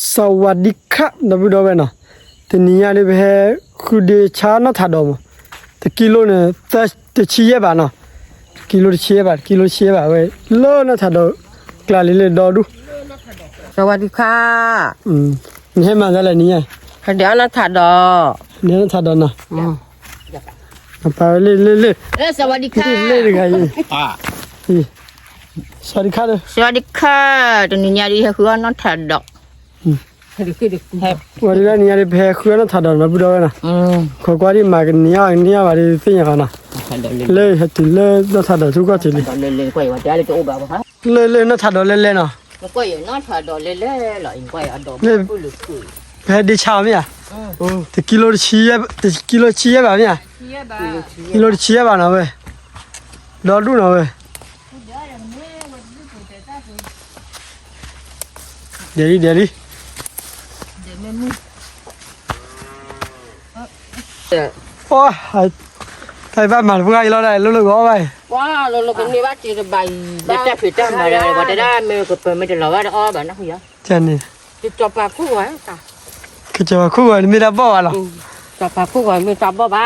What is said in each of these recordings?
สวัสดีครับนับดูด้วยนะทีนี้อะไรไปคือเดชานะทัดดอมแต่กิโลเนี่ยแต่ชี้เยอะบ้านะกิโลชี้เยอะบ้ากิโลชี้เยอะบ้าเว้ยโลนะทัดดอกลาลิเลดอดูสวัสดีค่ะนี่มาจากไหนเนี่ยเดี๋ยวนะทัดดอเนี่ยนะทัดดอนะไปเล่สวัสดีค่ะเล่ยังไงสวัสดีค่ะเลยสวัสดีค่ะตอนนี้ยาดีคือน้องทัดดอวันนี้เนี่ยอะไรไปคือนะทัดดอนับดูด้วยนะขอกว่าที่มากันเนี่ยว่าที่สิ่งอย่างนั้นเล่ให้tillเล่นะทัดดอทุกข์tillเล่กวยว่าจะอะไรก็อุบะฮะเล่นะทัดดอเล่นะกวยน้องทัดดอเล่หล่อยกวยอดอไปดิชามั้ยแต่กิโลชี้เยอะแต่กิโลชี้เยอะบ้ามั้ยกิโลชี้เยอะบ้านะเว้ยดอดูนะเว้ยเดี๋ยวโอ้ยไทยบ้านมันพวกไอ้เราได้รู้ๆก็ไปว้าเราเป็นมีว่าจีนใบแต่ผิดจังมาเลยว่าจะได้ไม่ก็เป็นไม่ได้หรอกว่าอ้อแบบนั้นคุยอ่ะจันนี่จะจับปลาคู่ไว้ตาคือจะว่าคู่กันมีดับบ่หรอจับปลาคู่ไว้มีจับบ่บ้า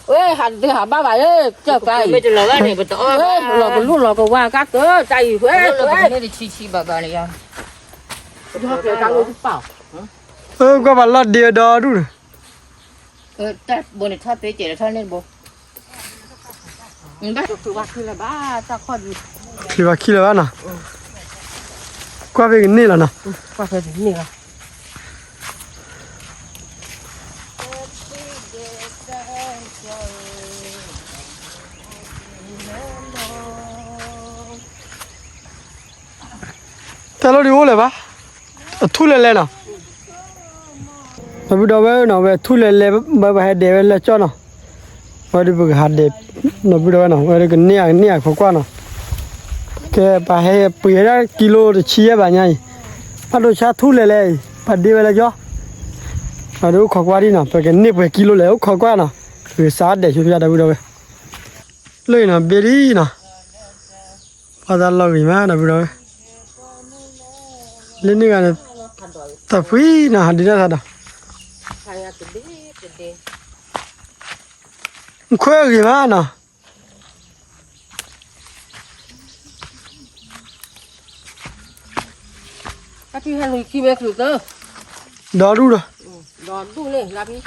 เอ้ยหันไปหาบ้าใบเอ้ยเจ้าไก่ไม่ได้หรอกว่าเนี่ยเป็นตัวเอ้ยเราเป็นลูกเราก็ว่ากักเออใจเว้ยเราเป็นนี่ชี้บ้าเนี่ยยังชอบเกี่ยวกับลูกเปล่าก็บัลลัดเดียวดอดูแต่บนท่าเตะเจ๋อท่าเล่นบ่บ้าคือว่าคืออะไรบ้าตาคอดคือว่าคิดแล้วนะกว่าเป็นนี่แล้วนะกว่าเป็นนี่ละแต่เราดูเลยปะทุเรศเลยนะมาดูด้วยนะเว้ยทุเรศเลยแบบให้เดี๋ยวเลยจ้านะมาดูบุกหาเด็บมาดูด้วยนะมาดูกันเนี่ยขวานะแกไปให้เปลี่ยนกิโลจะชี้แบบไหนมาดูชาทุเรศเลยปัดเดียวเลยจ้ามาดูขวาดีนะไปกันนี่ไปกิโลแล้วขวานะคือสาดเดี๋ยวช่วยจะดูด้วยเลยนะเบรี่นะพอจะลองอีกมั้ยนะดูด้วยเล่นนี่กันแต่ฟื้นนะดีนะท่านคุยกี่มั้ยนะก็ที่ให้ลุยขี้เมฆสุดเด้อดอดูเลยลาพี่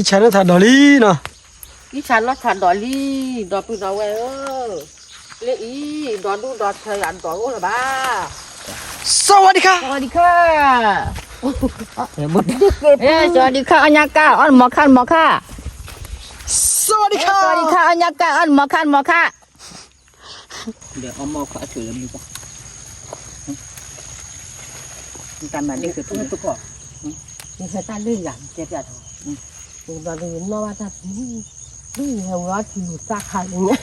ที่ฉันน่ะถ่ายดอลลี่นะที่ฉันน่ะถ่ายดอลลี่ดอปีดอเว้ยเลยอีดอดูดอเธออันดอโอ้ละบ้าสวัสดีค่ะสวัสดีค่ะสวัสดีค่ะอัญญากาอันหมอคันสวัสดีค่ะอัญญากาอันหมอคันเดี๋ยวเอาหมอขาถือแล้วมีป่ะตามมาเด็กคือตัวก่อนนี่คือตาลื่นอย่างเจ็บอย่างตอนนี้น้องว่าถ้านี่เหรอที่หนูตาขาดอย่างเงี้ย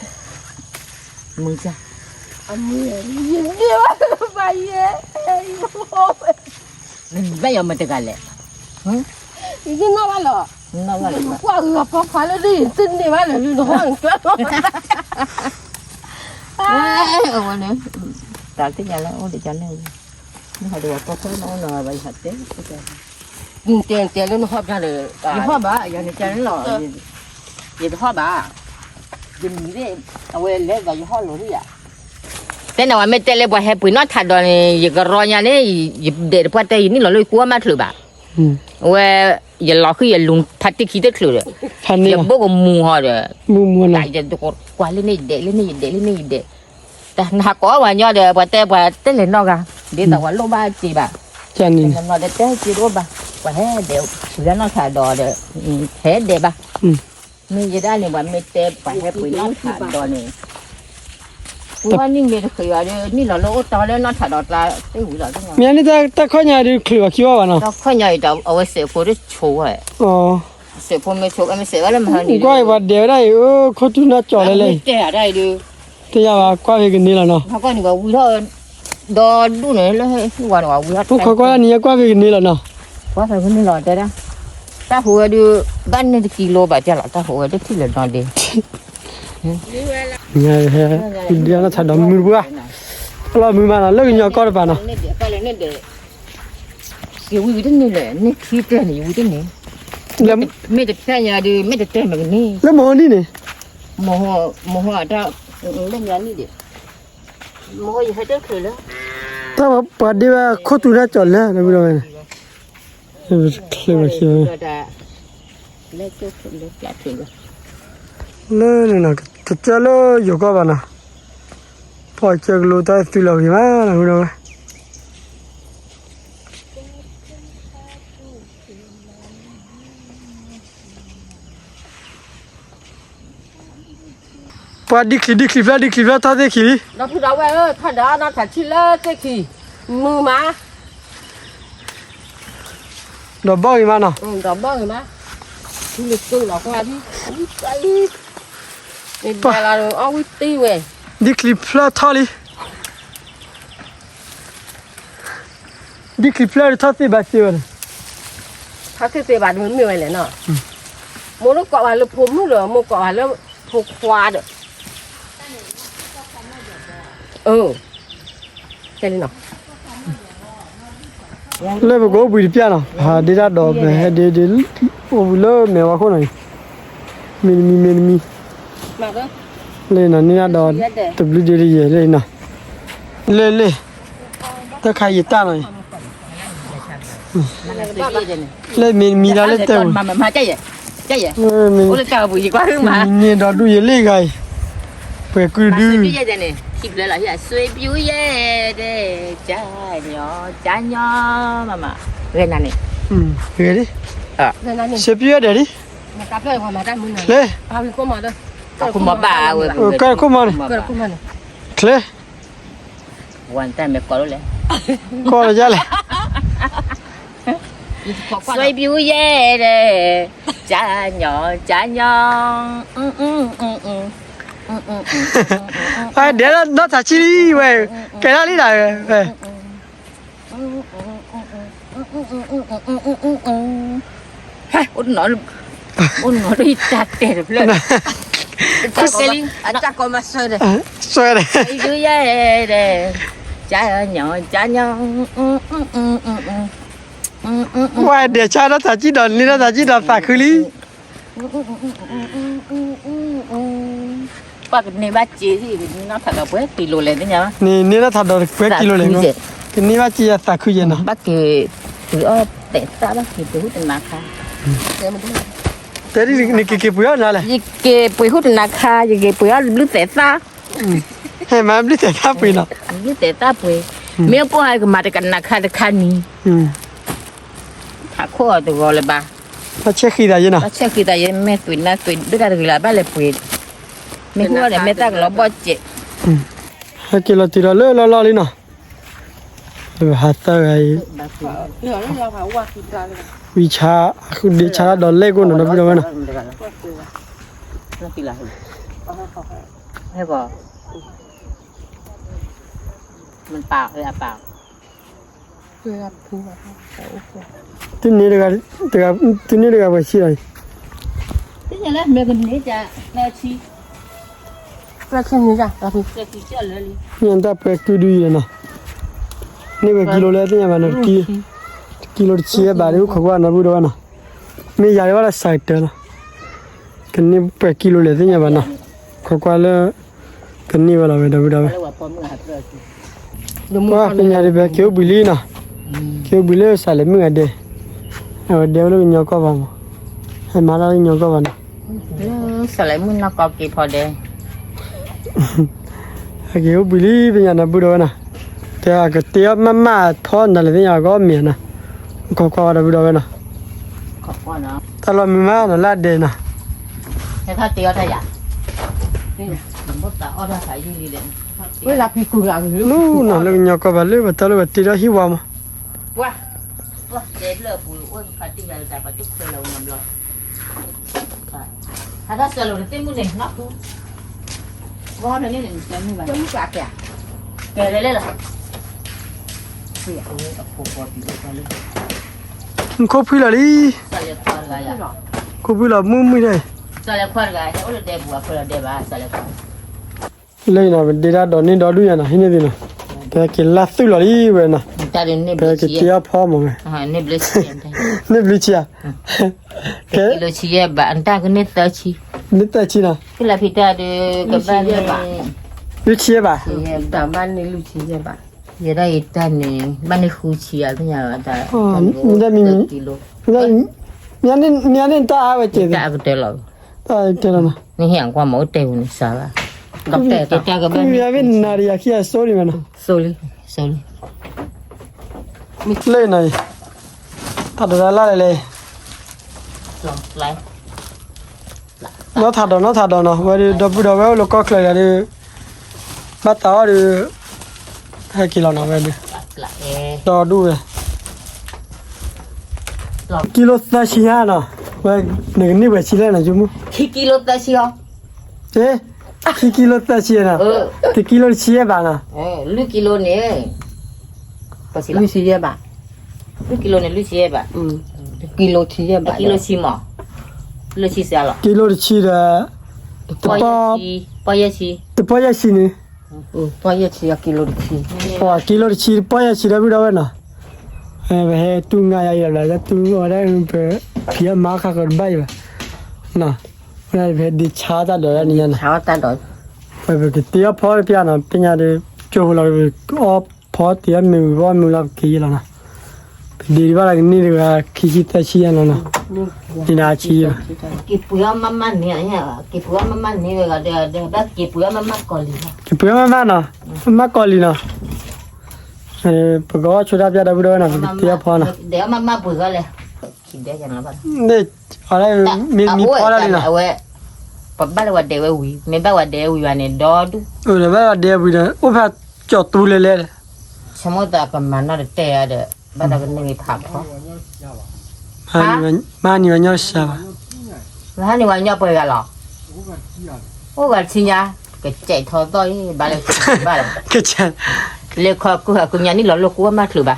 มึงจ้ะมือยิงเดียวไปเย่ไม่ยอมมาตะกันเลยยิงน้องว่าหรอว่าพอขาแล้วดิสิ้นนี่ว่าเลยดูห้องเจ้าวันนี้ตาที่ยาแล้วเดี๋ยวจะเล่นนี่เขาดูว่าพอเขาน้องหน่อยไปหัดเต้ยิงเตียงแล้วnó họp raเลยยิงhọp bà giờ này chơi nó lòยิงhọp bàยิงนี่เอาไว้เล่นกับยี่ห้อหลุดอ่ะแต่หน่อยไม่เตะเลยบ่ให้ปุ๋ยนอดถัดดอนยิงก็รอเนี่ยนี่ยิงเด็ดพอเตะนี่หล่อเลยกลัวมากเลยบ่เว้ยอย่าหลอกคืออย่าลุงพัดที่คิดได้เลยอย่าบอกว่ามัวเลยมัวไหนจะตัวกว่าเล่นนี่เด็ดแต่หากว่าเนี่ยเดี๋ยวพอเตะเลยนอกอ่ะเดี๋ยวแต่ว่าโลบ้าจีบ่จันนี่นอนเตะจีโลบ้าว่าให้เดี๋ยวแล้วน้องถ่ายดอเดี๋ยวเฮ็ดเดี๋ยวบ่มีจะได้เนี่ยว่าไม่เตะไปให้ปุ๋ยน้องถ่ายดอเนี่ยว่านี่มีเคยว่านี่เราตอนแล้วน้องถ่ายดอตาไอ้หูเราตั้งมีอันนี้แต่ข้อใหญ่ดูคลือคิดว่าเนาะข้อใหญ่จะเอาไว้เสียคนได้โชว์อ๋อ เสียพอไม่ชกไม่เสียแล้วมันนี่ กว่าว่าเดี๋ยวได้เขาตุน่าจ่อเลย เจ๊ได้ดู ที่ยาว่ากว่าไปกันนี่แล้วเนาะ เขาก็นี่ก็วิ่งเถอะดอดูเนี่ยแล้วให้วันว่าวิ่ง พวกเขาก็นี่กว่าไปกันนี่แล้วเนาะ ว่าใครคนนี้หล่อแต่ละตาหัวดูบ้านนี่กิโลบาทจะหล่อตาหัวได้ที่เหลือนอนดี เนี่ยเดี๋ยวเราถ่ายดอกมือบัวเรามือมาแล้วเลิกยอก็ได้ป่ะเนาะ เนี่ยเดี๋ยวไปเลยเนี่ยเดี๋ยวเกี่ยววิ่งนี่แหละนี่ขี้เต้นนี่วิ่งนี่ แล้ว ไม่จะแค่ยาดูไม่จะเต้นแบบนี้ แล้วหมอนี่นี่ โมโหอาจจะเล่นยานี่เดี๋ยวโมโหยังให้เต้นคืนแล้ว ถ้าว่าปาดีว่าเขาตุน่าจ่อแล้วนะพี่น้องเนี่ยเคลียร์เคลียร์ เล่นเต้นคืนเล่นจัดคืนแล้ว เลยนะจะเจอเลยอยู่ก็บ้านะพอเจอลูกตาตุลาวิมานะพี่น้องปาดิคลิปท่าดิคลิ เราพูดเอาไว้ถ้าด่าเราถัดที่เลิกขี้มือมา ดอกบ้าอีมาเนาะ ดอกบ้างมาที่ลึกตู้เราก็ที่ไปนี่เวลาเราเอาวิตีเว้ย ดิคลิปละท่าลิดิคลิปละท่าที่บ้าสิวัน ถ้าคือเสียบาทมันมีไว้เลยเนาะโมลูกเกาะว่าเราพุ่มนู่นเหรอโมเกาะว่าเราผูกควาเด้อใช่เลยเนาะ เลยบอกว่าบุยเปียนะหาดีด้าดอกไปให้ดีโอ้เลยแม่ว่าคนไหนมี มาเด้อ เลยนะนี่ดอกตบลูดีดีเลยนะเลยถ้าใครยึดตาหน่อย เลยมีแล้วเลยเต็ม มาใจเย่ มี โอ้เลยเจ้าบุยกว่าขึ้นมา นี่ดอกดูเยอะเลยไงเปิดกูดู 随便的呢，听不了呀，随便的加鸟妈妈，在哪里？เฮ้ยดิ 在哪里？ เชฟเยอะเดี๋ยวดิ 我打不了，我马上门呢。 เลย 啊，你干嘛的？干嘛吧？我ก็เข้ามาเลย 干嘛呢？ เคล 完蛋，没搞了嘞。 ก็เลยจ้าเลย 随便的加鸟，ไอ้เดี๋ยวเราถ่ายชีวิตเว้ยแกน่าลีได้เว้ย 嗨，我拿了一大袋的了。咋搞嘛说的？ สวยเลย 随便的加鸟， ว่าเดี๋ยวชาเราถ่ายชีดอนนี่เราถ่ายชีดอนฝากคือลี ว่ากันในบ้านจีที่น้องถักกับเพื่อนกิโลเลยนี่นะ นี่เราถ่ายดอกเพื่อกิโลเลยก็นี่ว่าจีฝากคือเย็นนะ บ้านกีถืออ้อเตะตาบ้านกีไปหุ่นนาคา แต่นี่กี่ปุยน่ะเลย ยี่เกไปหุ่นนาคายี่เกไปอ้อลึกเตะตา ให้มาไม่ได้ท่าปุยเนาะ ลึกเตะตาไปเมียพ่อให้ก็มาแต่กันนาคาแต่คันนี้ถ้าข้อตัวเลยบ้า มาเช็คขี้ได้ยังนะ ถ้าเช็คกี่ตายังไม่ตุยนะตุยด้วยกันตุยละบ้านเลยปุยไม่หัวเลยไม่ตั้งเราบ่เจ็บ ให้กิโลตีละเลยละเลยเนาะหัดตาไอ้วิชาคือดิชาดอลเล่กูนะพี่น้องนะ ให้บอกมันเปล่าเลยอะเปล่า ที่นี่เลยกันที่นี่เลยกันไปชี้เลย ที่นี่แหละเมื่อกี้นี่จะแม่ชี้แม่ชี้นี่จ้ะเราพี่จะชี้เจ้าเลย นี่อันตาเปิดตัวดูยังนะนี่เป็นกิโลเลยที่ยังมันกิโลชี้บาร์อยู่ขวานะพี่น้องนะไม่ยาวว่าไซต์นะกันนี่เป็นกิโลเลยที่ยังมันนะขวาเลยกันนี่ว่าเราไม่ได้พี่น้องว่าเป็นยังไงแบบเกี่ยวบิลีนะเกี่ยวบิลีสายเลยมึงอะไรเดี๋ยวเราเงาก็บ้างให้มาเราเงาก็บ้าง สลายมึงนักกอกี่พอเด้ เกี่ยวบิลีเป็นยังไงพี่น้องนะแต่ก็เตี้ยมาทอนอะไรที่ยังก็เมียนะขวาเราพี่น้องนะ ขอบคุณนะ ถ้าเรามีมาเราลาดเดนะ แต่ถ้าเตี้ยถ้าอยากนี่มันก็ต่อถ้าใส่ยิ่งดีเด่นเวลาพี่กูรังหรือ นู่นเราเงาก็บ้านเลยว่าตลอดตีเราหิวมา ว่าเจ็บเลยปุ๋ยอ้วนขัดที่เราแต่ปัจจุบันเรานำเรา Ada selalu timbul nih, nak tu. Wah, ni jangan banyak. Jangan buat ya. Lele lah. Iya, aku buat itu kali. ခုဖိလာလီ Saya keluarga ya. ခုဖိလာမှုမိတယ် Saya keluarga ya. Udah deh buat kalau deh bah saya keluarga. လိမ့်နော်ဒေတာတော်နေတော်လူရနာဟင်းနေတယ်နော်ကဲကလာသူလာလီဝဲနော် Tadi ni ကဲ beli က cie. တရားဖောမောမယ် Ni beli cie. နေဘလီချာကဲ Kilo cie bah entah ke ni terci. နေတက်ချီလား Kila kita ada keban ni bah. လူချေပါ Taman ni lu cie bah. Ya dah ikan ni, mana kuci artinya ada. ဟောမြတ်မီ Kilo. ညနေတာအားပဲကျေတယ် Tak betul lah. တယ်နော် Ni yang gua mau tahu ni salah. Doktor kita ke ခု ban ရမင်းနာရီခိအစိုးရီမနော် Sorry. လိမ့်နိုင်တာတော်လာလေ Long lai. နော်တာတော်နော်ဝဲဒပူတော်ဝဲလောကောက်ခလိုက်ရတယ်မတ်တော်ရဟဲကီလောနော်ဝဲ Lah eh. တော်တူပဲ Long ကီလိုသရှိရနော်ဝဲနေပဲချီလဲနော်ဂျမူ kilo tak siap. ကီလိုသရှိရနော်တကီလိုချီရပါနော် Lu kilo ni. Pasti lah. Lu siap bah. Lu kilo ni lu siap bah. Kilo siap bah. Kilo sima. Lu siap lah. ကီလိုချီရတပ Paya si. တပရရှိနေ Paya si kilo si. ဟောကီလိုချီပရရှိရပြီးတော့ဝဲနော်ဘယ်တူငါရရလာတူရတဲ့ပဲဖီမာခါကဘိုင်နော်ဝဲဘယ်ဒီချာတာတော့နေရနော် Sao ta đổi. ဘယ်ကတရားဖော်ပြနော်ပညာတွေကျိုးလာအော်ဖော်တရားမြူဘောမြူလာခီလာနော်ဒီဘာလာနေကခီချီတရှိရနော်ဒီနာချီရ Kipuya mama ni ya. Kipuya mama ni ada dah kipuya mama koli. ဒီပြမမနော်မကော်လီနော်ပကောချူတာပြတာပြီးတော့နော်တရားဖော်နော် Dia mama buka le. Kita jangan apa. နေအဲ့ဒါမီဖော်လာနော် Awe. Pabal wa dewe wi. Me ba wa dewe wi ane dodu. ဟိုလည်းဘာတဲ့ပြီးတော့ဥဖတ်ကြော်တူလေလေ Semua tak ke mana ada teh ada. Bada ke ni phap ko. မာနီဝညောရှာပါ Lah ni wa nya apa ya lo. Oh ga chinya. Ke chạy tho toi ba le ba le. ကချန် Le kho ku nya ni lo lo ku ma thlu ba.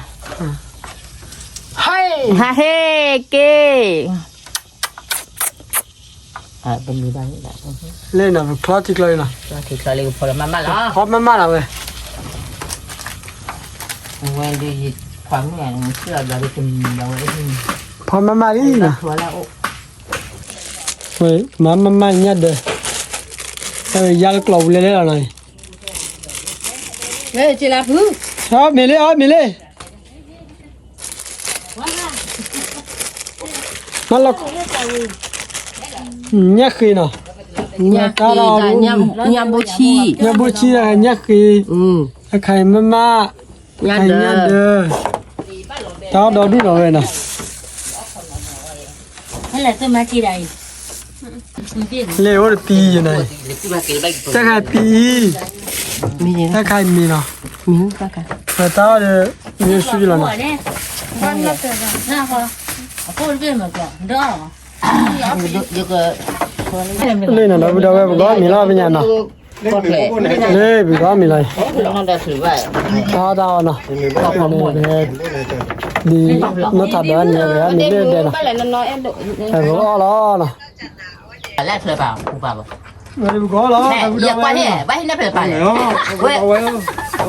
ဟိုင်း Ha he ke. Ben ni ba ni la. လဲနော်ကလော့တီကလောနော် Thì kho le ko mama la. ဟောမမလာပဲ Wen di kwang ni ang sila ba ri kin ya wa ri. ဖော်မမလေးနော် Wala o. ဟိုမညတ်တယ်အဲရကလောလေလေနော် Eh, cila bu. ဟောမေလေးမလောက်ညက်ခီနော်ညက်ကာလာ Nya bo chi. ညက်ဘူးချီညက်ခီအခိုင်မမ Nya ညတ် de. တော်တော်ဒူတော့ပဲနော် Hay là tôi mà chi đây. လေဟိုတီးနေ Let's ba kil ba. တက်ခိုင်ပီ Mi ni. တက်ခိုင်မီနော် Mi ba ka. ဖတာရမြေစုလာနော် Na ko. Ko le ma ka. Do. Yo ko. လေနော်တော့တော့ပဲဘောမီလာပညာနော် Ko le. လေပြီကောမီလိုက် Lo da thử ba. သာသာနော်ဒီမတ်တာတော့နေရနေလေတဲ့နော် Ba lại nó nói em độ. အဲဘောလားနော် Lại thử bảo, ku ba ba. ဘယ်ဘောလား Nè, giờ qua đi, ba hết nắp phải phải. Quê.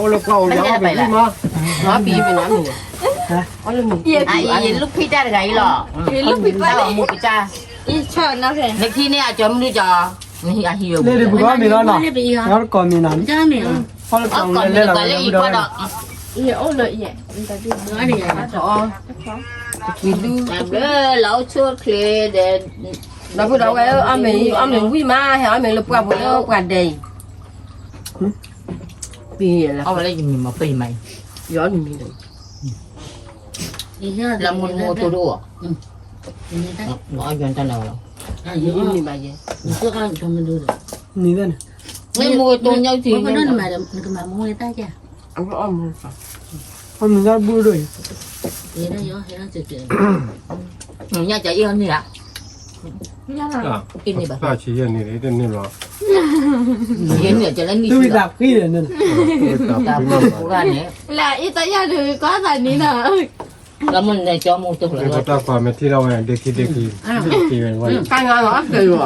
我来挂我 Ba 摇 hết 呗 phải lại. 嘛， Nó bị nó mình. Ai lúc phi ra cái lọ. Lúc phi ra một cái cha. Nếu khi này chấm đi cho. Ni à hiểu. လေဒီဘောမီလာနော်ရောကောမီနော် ဟောကော Còn လေ cái လာ cái lấy ဘူး qua တော့ đó. Làm đứa lẩu chua kề để Đó bữa đó cái ông mình quý má hay ông mình lục qua bữa đó qua đây. Vì là ông lấy gì mà phi mày. gió mình đây. Làm một mua tôi đua. Nó chuyện ta nào. Mình mà gì? နေတယ် Mấy mua tôi nhau thì Ông có ông phải. ဟောမင်းကဘူးလို့ nhà chạy yêu như vậy. กินนี่แบบ ป้าชี้อย่างนี้ได้นี่หรอ เย็นเนี่ยจะเล่นนี่ သူ့ဒါခိတယ်နော် ตาปูร้านนี้ là ít tới giờ được có tài ní nè แล้วมันในจอมูตัวเลย ก็ตาความที่เราเด็กที่เป็นวัน cái ngon lắm kì rồi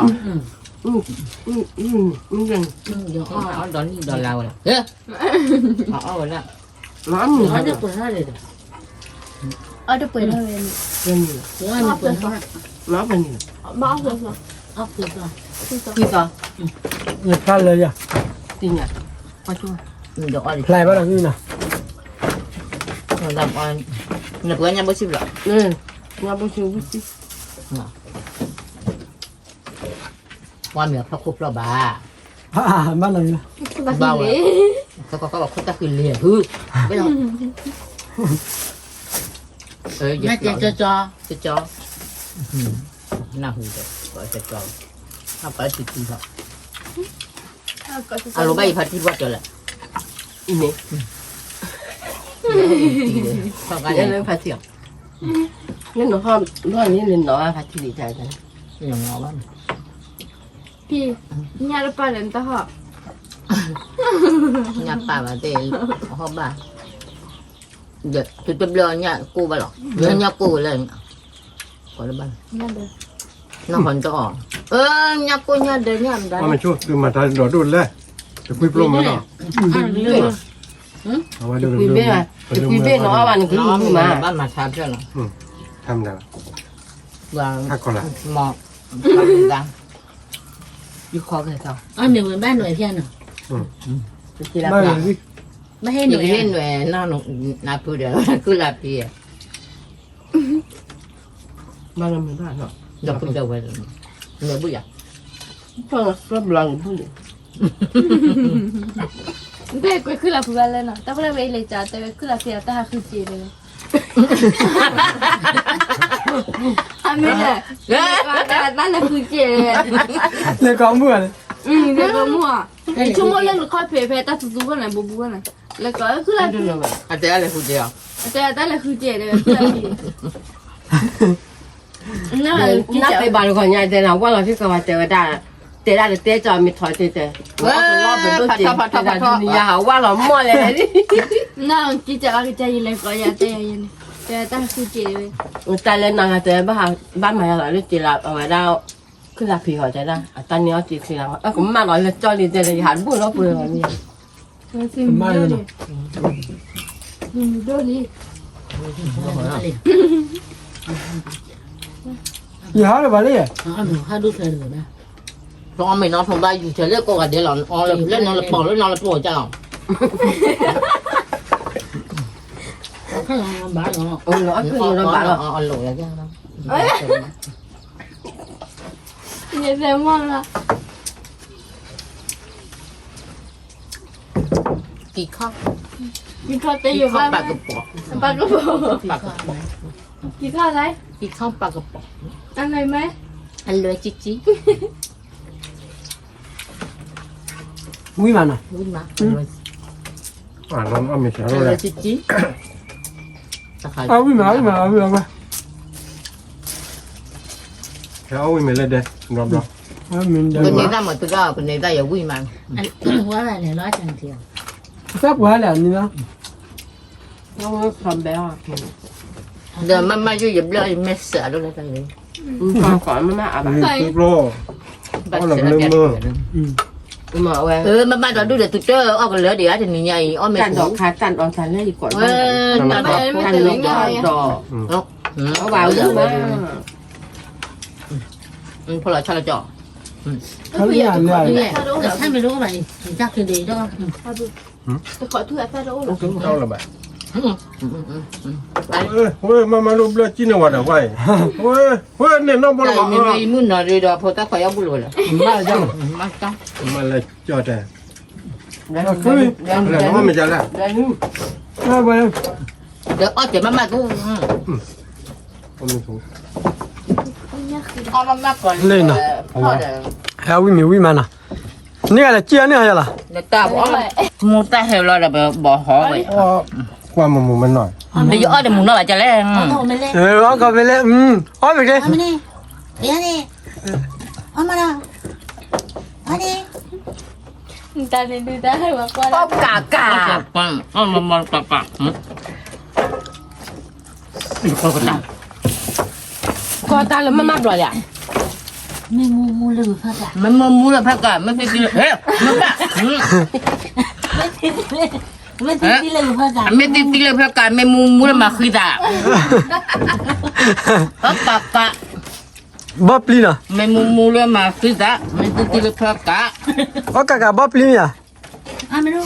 rừng เดี๋ยวเอาดอนนี่ดอนเราเลยเฮ้ยเอาละ lắm เอาจะเปิดให้เลย ở đây quên hơi rừng เดี๋ยวมันเปิดให้ lắm rừng bỏ được rồi เอาคือก่อน quy tờ ငါဖတ်လဲရ tin nhỉ qua chua เดี๋ยวเอาดิ ဖလိုက်ပါတော့ကြီးနော် เราทำอันเนี่ยเพื่อนยังไม่ชิบหรอก ừ nhà bố chú bút ว่าเมียพระคุปเราบ้า ဟာမလာဘူး bà bao xin à đi เขาบอกเขาจะคืนเลี้ยฮือไม่ต้องน่าจะจอน่าหูเลยก็จะจอถ้าไปติดทีครับเอาลงไปพัดที่วัดเจอแหละ in nè เท่ากัน cái lên phải thiệt nên nó hôm nó như lên nó phải thì đi chạy thôi อย่างเงาบ้าน thì nhà nó phải đến ta họ nhàป่ามาเตะห้องบ้านเดี๋ยวจุดเป็นเรือเนี่ยกูไปหรอกเรือเนี่ยกูเลยก่อนละบ้าน nhà được น้องคนจะออกเนี่ยกูเนี่ยเดินเนี่ยมันได้ ว่ามันช่วยคือมาทานดอดุนเลยจะคุยปลอมมั้งเนาะเอาไว้ดู quy biết à thì quy biết nó bạn cứ น้อง đi มา mà บ้านมาทำใช่หรอ ทำแล้ว วาง ถ้าก่อนละ หมอกดังยี่คอกันเขา อ๋อหนึ่งเป็นบ้านหน่วยเพี้ยนเหรอ thì မ là လာ phải ဘူး ไม่ให้ อ ห ยู่ น่วย ที่หน่วยน่าหนุนาพูดเดี๋ยวคือลาพีอ่ะ mà là mấy bạn rồi เดี๋ยวพูดเดี๋ยวไปหน่วยบุญอ่ะ không rất lần thôi đây quay cứ là phụ bà lên nè tao có lấy lấy trả tao cứ là phía tao cứ chỉ rồi anh biết rồi ta là cứ chỉ လေကောင်းမှုကလေ để có mua chúng mỗi lần coi phê phê ta tụt cái này bù bù cái này là có cứ là Đúng rồi vậy อาจจะอะไรพูดเดียว ta là cứ chỉ rồi cứ là gì nó là nó phải bảo còn nhà thế nào qua là cái cái thế ra thế ra thế cho mình thoại thế thế nó phải đôi tiền thế ra thì nhà hảo qua là mua lại đi nó chỉ cho cái chơi này có nhà chơi này thế ta cứ chỉ rồi ta lên nào thế ba mày là lúc chỉ là ở ngoài đâu cứ là phi hỏi thế ra ta nhớ chỉ khi nào cũng mà nói là cho đi thế là hẳn bù nó bù rồi nhỉ nó xin đôi đi đôi đi ရဟာလေပါလေ อ๋อหนูข้าดูเธอหรือเปล่า ตอนไม่นอนผมได้อยู่เฉยๆก็เดี๋ยวหลอนอ๋อเลยเล่นนอนละปอแล้วนอนละปอเจ้า ข้าลองบ้านเหรอ ừ nó cứ nó bảo là อ๋อหลงอย่างเงี้ยนะ như thế mà là กี่ข้าว กี่ข้าวเตยอ กี่ ยู่ ข้าว บ้าน ปลากระป๋อง ปลากระป๋อง ปลากระป๋อง กี่ข้าวอะไร กี่ข้าวปลากระป๋อง อะไรไหม อันเลยจิ๊จิ๊ ဝိမာနော် วิ่งมา เราเอาไม่ใช่ อัน เรา เล เลย ยจิ๊จิ๊ตะไคร้ အဝိမာဝိမာကွာ แค่เอาไว้ไม่เลยเด้รอบ အမင်းတယ် เป็นนี้ได้หมดตัวก็เป็นนี้ได้อย่าวิ่งมา อันหัวอะไรเนี่ยร้อยจังเทียว စပ်ပွားလာနေနော် nó không béo à เดี๋ยวมันมาอยู่หยิบเลยไม่เสียด้วยกันเลย còn khỏi mà à ๆ bạn นี่ทุกโล บัตรเสียแก่ mà ơi มันมาตอนดูเดี๋ยวตุ๊เจอออกกันเลยเดี๋ยวจะหนีใหญ่อ้อไม่ cạn ถู đỏ khá cạn đỏ xanh lấy quả จับ cạn lục đỏ nó vào nữa mà พอเราชาละจ่อ เขาเรียกอะไร เนี่ยแต่ถ้าไม่รู้อะไรจักคือดีด้วย tôi khỏi thu lại pha đâu เอาละแบบเฮ้ยมาลูบเลยจีนวัดเอาไว้เฮ้ยเนี่ยน้องบอล แต่ บอก มีมุ่นหน่อยดีดอพอตาขอยบุรุษเลย มาကြောက် มาจ้า มาเลยจอดแต่ đây เฮ้ย อะไรน้องไม่จะแล้ว đây มาไป เดี๋ยวอ้อเจ็บมากู ผมไม่ถูก อ้อมาก่อนพ่อเดี๋ยว ဟာဝိမီဝိမာနော်နေရလေကြည်နေရလား เดี๋ยวตาบอกมูตาเฮลล์เราแบบบ่หอไว้ ความมันหน่อย เดี๋ยวอ้อเดี๋ยวมูน้อยจะแรง โอ้ไม่เล่น เออก็ไปเลยဟောไปလေ ไม่เล่นเดี๋ยวนี่ 어머나. 아니. ตาเนี่ยดูได้ว่าก็ ป๊อปกา 빵. 엄마 빠빠. 응? 이거 거다. 거다 얼마 맞더냐? 매무물을 파자. 맨몸 물어 팔까? 맨 새끼를 해. 뭔가? 응. 왜 띠띠를 파자. 맨 새끼를 팔까? 맨몸 물어 막히다. 아빠까. ဘောပလီနာ 맨몸 물어 막히다. 맨 새끼를 팔까? ဩကာကာဘောပလီမြာ 아메로.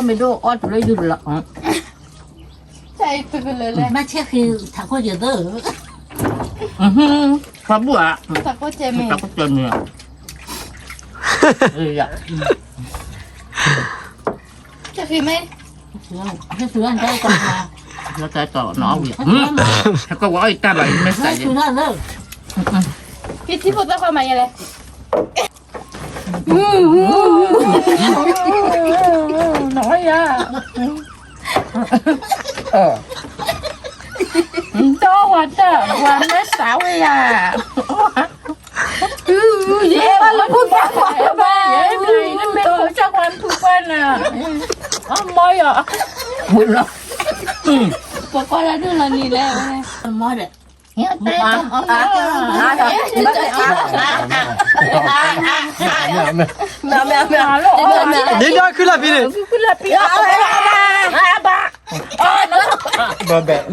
메도 어떻게 줄라? ใช่ตัวเลยแหละ 마체크 타코여도. 바보야. แต่ก็เจมี่ 딱 때문에. 야. จะคือไม่ 수한 잘했다. 이렇게 또 나오고요. 응? 잠깐 와 있다 봐. 메시지. 수한을. พี่ที่พูดความหมายอะไรน้อยอ่ะ Đó quá ta, quá mấy sáu ấy à. Dễ mà nó phun ra khỏi ba. Dễ này nó mới tổ cho quan thu quan à. Môi à. Buồn lắm. บอกว่าแล้วดูเรานี่แล้ว 뭐래. mèo ဒီတော့ခလာပြီလေ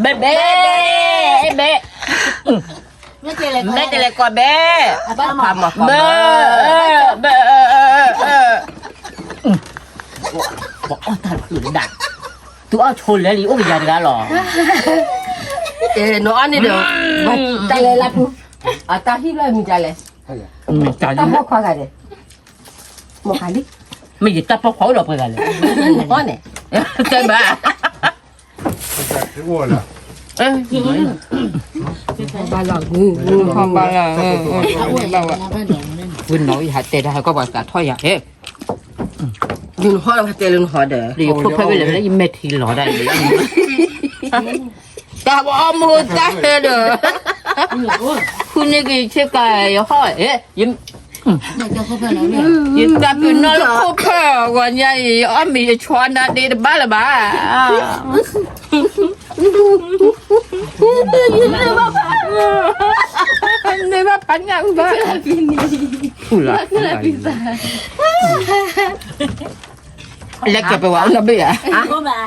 Bé bé. Bé. Bé thì lại còn bé. Bé. Bé. Bỏ thật khử đặt. Tụi áo trồn lấy lý ốp nhà được lò. nó ăn đi được tay lại lắc à ta hít lại mình chạy lại Chả ta gì bóc khoa cái này một cái đi mình chỉ tập pháo được rồi này. con này Chơi bà. จะอ้วนอ่ะ ba lần không ba lần Vinh nói hạt tê hay có bà cả thôi à. Ê. đừng hoa là tiền đừng hoa để Đi không phải bây giờ nó mệt thì lỏ đây. Ta bỏ mua ta hết rồi.คุณนี่กี่เช็คกันอย่าห้อยเอ๊ะยิ้ม 내가 커피를 내. ยิ้มตาเป็นน้อยคู่เพื่อวันใหญ่อ้อมีชวนนาดีบ้าละบ้าในบ้าปัญญาบ้าพูดละแล้วจะไปว่าเราเบี้ย 뭐봐.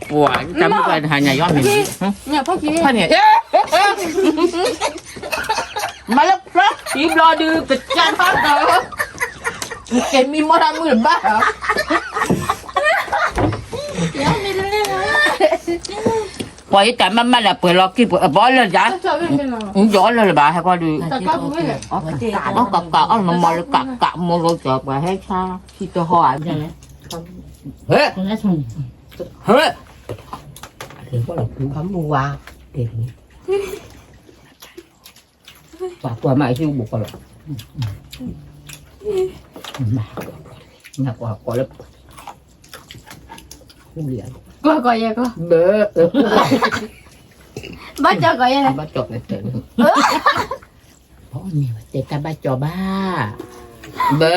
ปวดจำไม่ได้หายย้อนมี เนี่ยพ่อกี้ ท่านเนี่ยมาแล้วครับทีมรอดูกระจายพักเหรอเกมมีมอดมือบ้าเหรอ ปล่อยแต่มันแหละเปิดล็อกกี้เปิดบอลเลยจ้ะ ชอบเล่นเป็นหรอ ย้อนเลยบ้าให้ก็ดู แต่ก็ไม่เลย อ๋อกะเอามาเลยกะมาเลยจะไปให้ชาที่ตัวห่อเฮ้ย 내가 손. เฮ้ย bấm mua để và qua mai siêu buộc rồi nhà qua qua lớp không liền ก็ก่อยก็ bơ บ้าเจ้าก่อยอะไร bắt chọt này tên ôi nhiều để ta bắt chọ ba bơ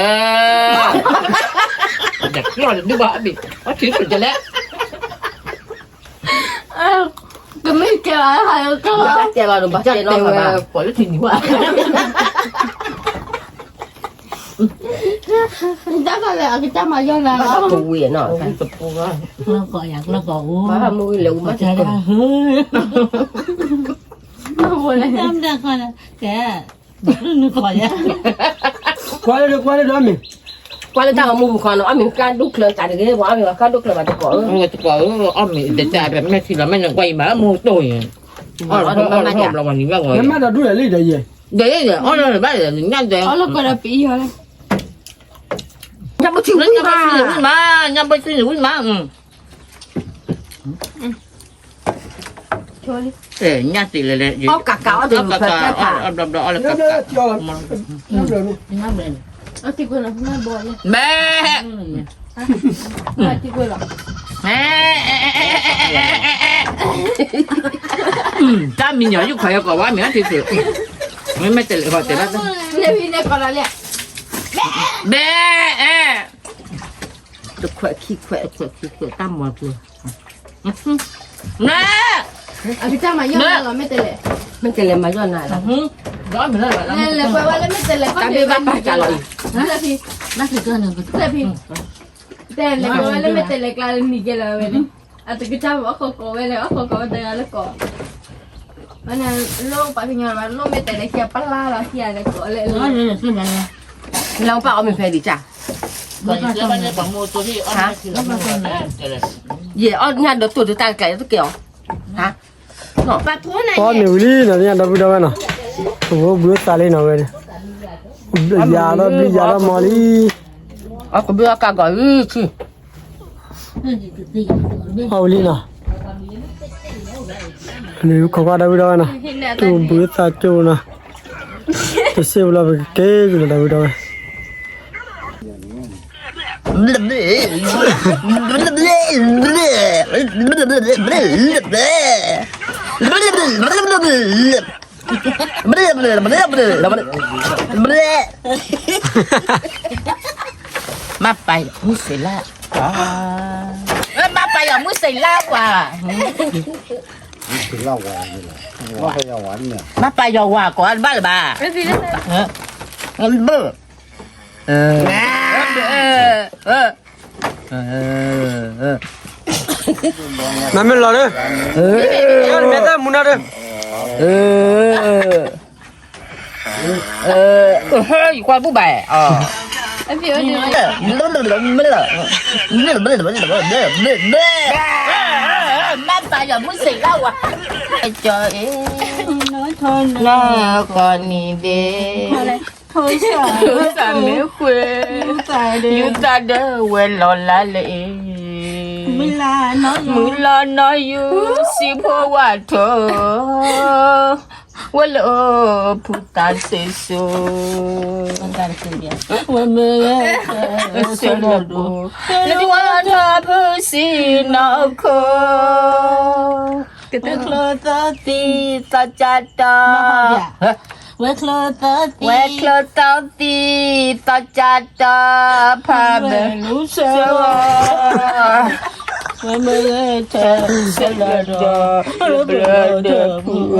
đặt rồi đứa bà bị nó chỉ rồi cho lẽ ก็ไม่เกี่ยวอะไรก็ bắt chơi vào bắt chơi nó mà quả nó thì nhiều quá เจ้าก็เลยเอาเจ้ามาย้อนแล้ว bắt tù quỷ nó tập cô á nó gọi nhạc nó gọi uống. bắt mui liều bắt Trời chơi ơi, hơi. ไม่พูดเลย Tâm ra coi nè. Kìa. Nó gọi nhá. ကွာလေတော့မင်း qua lên tao mua con nó mình can đúc lên tại cái quá mình can đúc lên mà tao có người ta bảo ông mình để trảแบบไม่ทีละไม่ยัง quay má mua tôiอ๋อเราวันนี้ว่าไง နမတော့တွေ့ရလေတည်း เดี๋ยวอ๋อเราบ้านเดี๋ยวงั้นเดี๋ยว เอาแล้วก็ได้ปีอะไร ยังไม่ถึงยังไม่ถึงมายังไม่ถึงมา ช่วย เอ๊ะญาติเลยเลย có cả cáo thì mình phải phép thả เอาดับเอา န ละ မ กับ ကြောက် Nó bên. เอาที่กูน่ะไม่บอลเลย แม่ เอาที่กูหรอ แม่จ้ามีหน่อยอยู่ใครก็ว่ามีที่สุด ไม่เตะเลยพอเตะได้ Ne viene para allá. เบ้จะแขวะขี้แขวะตั้มหมดเลยนะ Aquí está mayor, no, métele. มันจะเลยมาย้อนหน้าแล้วย้อนไปเลย Le fue vale métele. ตามไปบ้านป้าจ่าเลย Lepi, นั่นคือตัวหนึ่งก็ lepi. Le fue vale métele, claro, ni que la vele. Hasta que estaba ojo, vele, ojo, te gale co. Bueno, luego para señor, lo métele aquí a palabra, aquí a le co, ตัวนี้คืออะไร เราป้าเอาเป็นแฟนดิจ้ะ ก็จะมันจะบังโมตัวที่อ่อนคือแล้วมันเป็นอะไร เย่อ้อนงานเดี๋ยวตัวตาไก่ตัวเกี่ยวฮะเนาะ patrona. อ๋อหนูลี่นะเนี่ยดับดับนะโอ้บุษตาเลยนะเว้ยยาละมอลี อ๋อก็เบื่อกากอยคือ เอาลีนะนี่เขาก็ดับดับนะตัวบุษตาจูนะจะเสียเวลาไปเก๋กูนะดับดับ มาไปมุสลามาไปอ่ะมุสลาว่ะ ถึงเล่าว่านี่แหละว่าพยาวันเนี่ย มาไปยอว่าก่อนบ้านบ้าเบื่อนั่นเป็นอะไรเนี่ยแม่ตามุนาเด้เฮ้ยความผู้ใหญ่อ๋อ Lepi, oye. มาไปอย่ามุสิเล่าอ่ะจอย น้อยทน น่าก่อนนี่เด้โทษสามีคุยยูตาเด้อเวลลาเลย เวลาน้อย มือลาน้อยอยู่สิพว่าเธอว่าโลผู้ตาเสียสู มันการคือเดียววันเมื่อ เสียดูแล้วที่ว่าเธอผู้สินอโค ก็ต้องคลอต ตีตาจัดตา เวคลอต เวคลตาตีตาจัดตาพาเบลูเซวา วันเมื่อเธอ เสลัดเบลเดพัว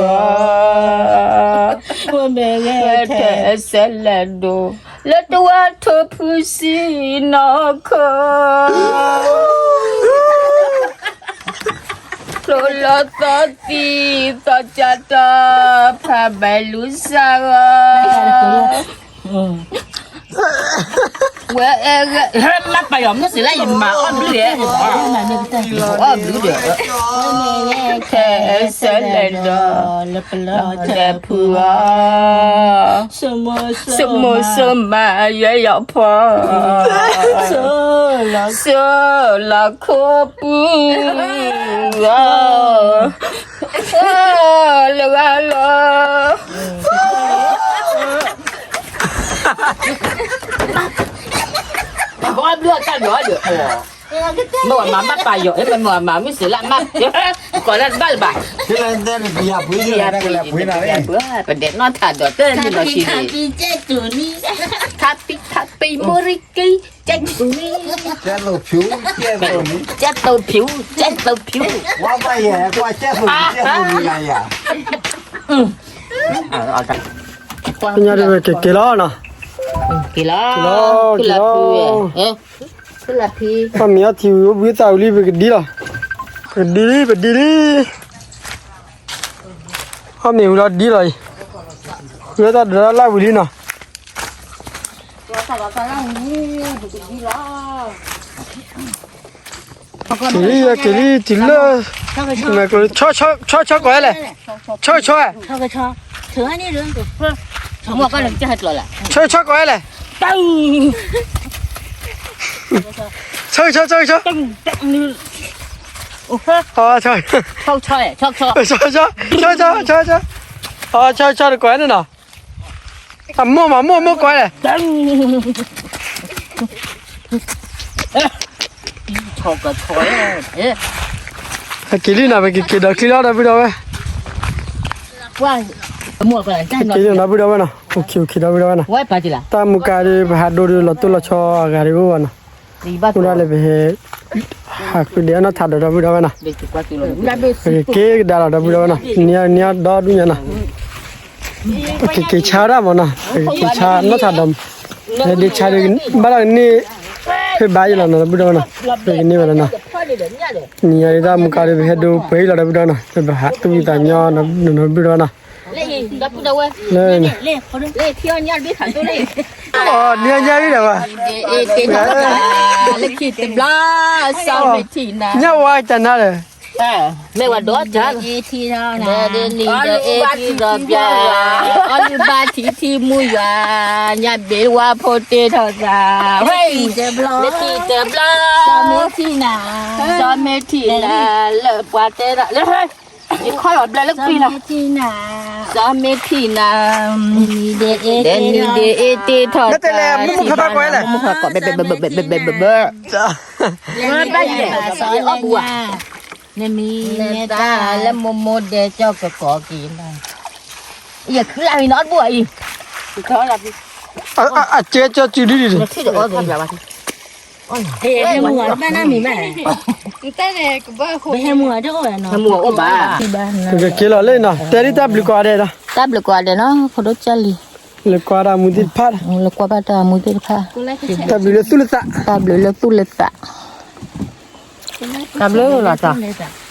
วันเมื่อ เธอเสลัดดูแล้วตัวเธอผู้สินอคโลลาตาตีตาจัดตาพาเบลูเซวา เว้ยมาไปยอมนั่นสิละยิมมาอ้อมดูเดี๋ยวอ้อมดูเดี๋ยวแค่เสร็จแล้วแต่ผัวสมุสมาเยอะพอโซละคบูละ Có đưa ta nữa được mà má bà rồi em mà mới xử lại má còn là ba bà ที่นั่นเต้นยาปุ๋ยเนี่ยได้แล้วปุ๋ยน่ะ bữa bà để nó thả đỏ tên thì nó chỉ để พี่เจ๊จุนี่ tháp pi moriki chết tụi ní แจ้ลูกผิวแจ้ตัวนี้ chết tàu phiếu ว่าไปแย่กว่าแจ้ตัวนี้แจ้ตัวนี้ไงอ่ะ nhà đi về cái lo nè kilo cứ là phi mà mía thì bữa tàu đi về cái đi rồi cái đi hôm nay là đi rồi bữa ta đã lại đi nè cái đi thì là mẹ cứ cho quay lại cho cho cái cho thử hai đứa được mua cái lần chết rồi là cho quay lại chơi chơi chơi chơi không chơi chơi được quái nữa nào mua quái này thôi cái thôi cái gì nào cái đó cái đó đâu bây giờ qua mua cái này cái gì nó bây giờ vậy nào ok đó bây giờ vậy nào quay phải gì là ta một cái đi hạt đồ đi là tôi là cho cái đi vậy nào đi bắt chúng ta lại về hạt cái đĩa nó thật rồi bây giờ vậy nào đi qua từ rồi cái đó là bây giờ vậy nào nia đó đúng nhỉ nào cái cha đó mà nào cái cha nó thật đầm đi cha đi bắt đầu ni cái bài là nó bây giờ nào cái ni vậy nào nia ra một cái đi hạt đồ bây giờ là bây giờ nào cái hạt tôi ta nhỏ nó bây giờ nào lên đập đâu ấy lên lên theo nhau biết thằng tôi lên nia nia đi đâu à cái đó là lấy khi tìm lá sao mày thì nè nhau ai chẳng nào đấy mẹ qua đó chả thì đó nè để đi để đi rồi bia anh ba thì mua ya nhà bé qua pote thôi ra hey lấy khi tìm lá sao mày thì nè lỡ qua thế đó lấy hey đi khỏi ở đây lấy khi nào sao mày thì nè để đi thôi nó tên là mua khắp quay này mua khắp bê nó bay vậy sao ở bùa nè ta là một để cho cái cỏ kia này giờ cứ làm nó bùa gì đó là chế cho chị đi đi khi được rồi là em mua ba năm mẹ cái này cũng bao khổ em mua đó rồi nó mua ô bà cái kia là lên nào teri ta beli qua đây đó tab được qua đây nó có đốt chali le qua ra mudi phát là qua ba ta mua cái pha ta beli tu le ta tab được tu lệ tạ cầm lưới là sao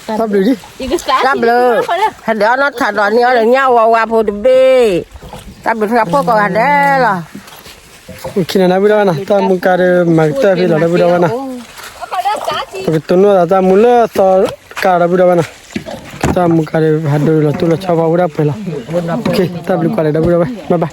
ta beli đi cầm lưới thành đó nó thành rồi nhau là nhau qua phụ đi cầm được gặp có còn đấy là khi nào bây giờ nào ta muốn cái mà ta phải là bây giờ nào cái tuần nữa ta muốn là ta cái bây giờ nào ta muốn cái hạt đồ là tôi là cho vào đây phải là ok ta beli qua đây bây giờ bye bye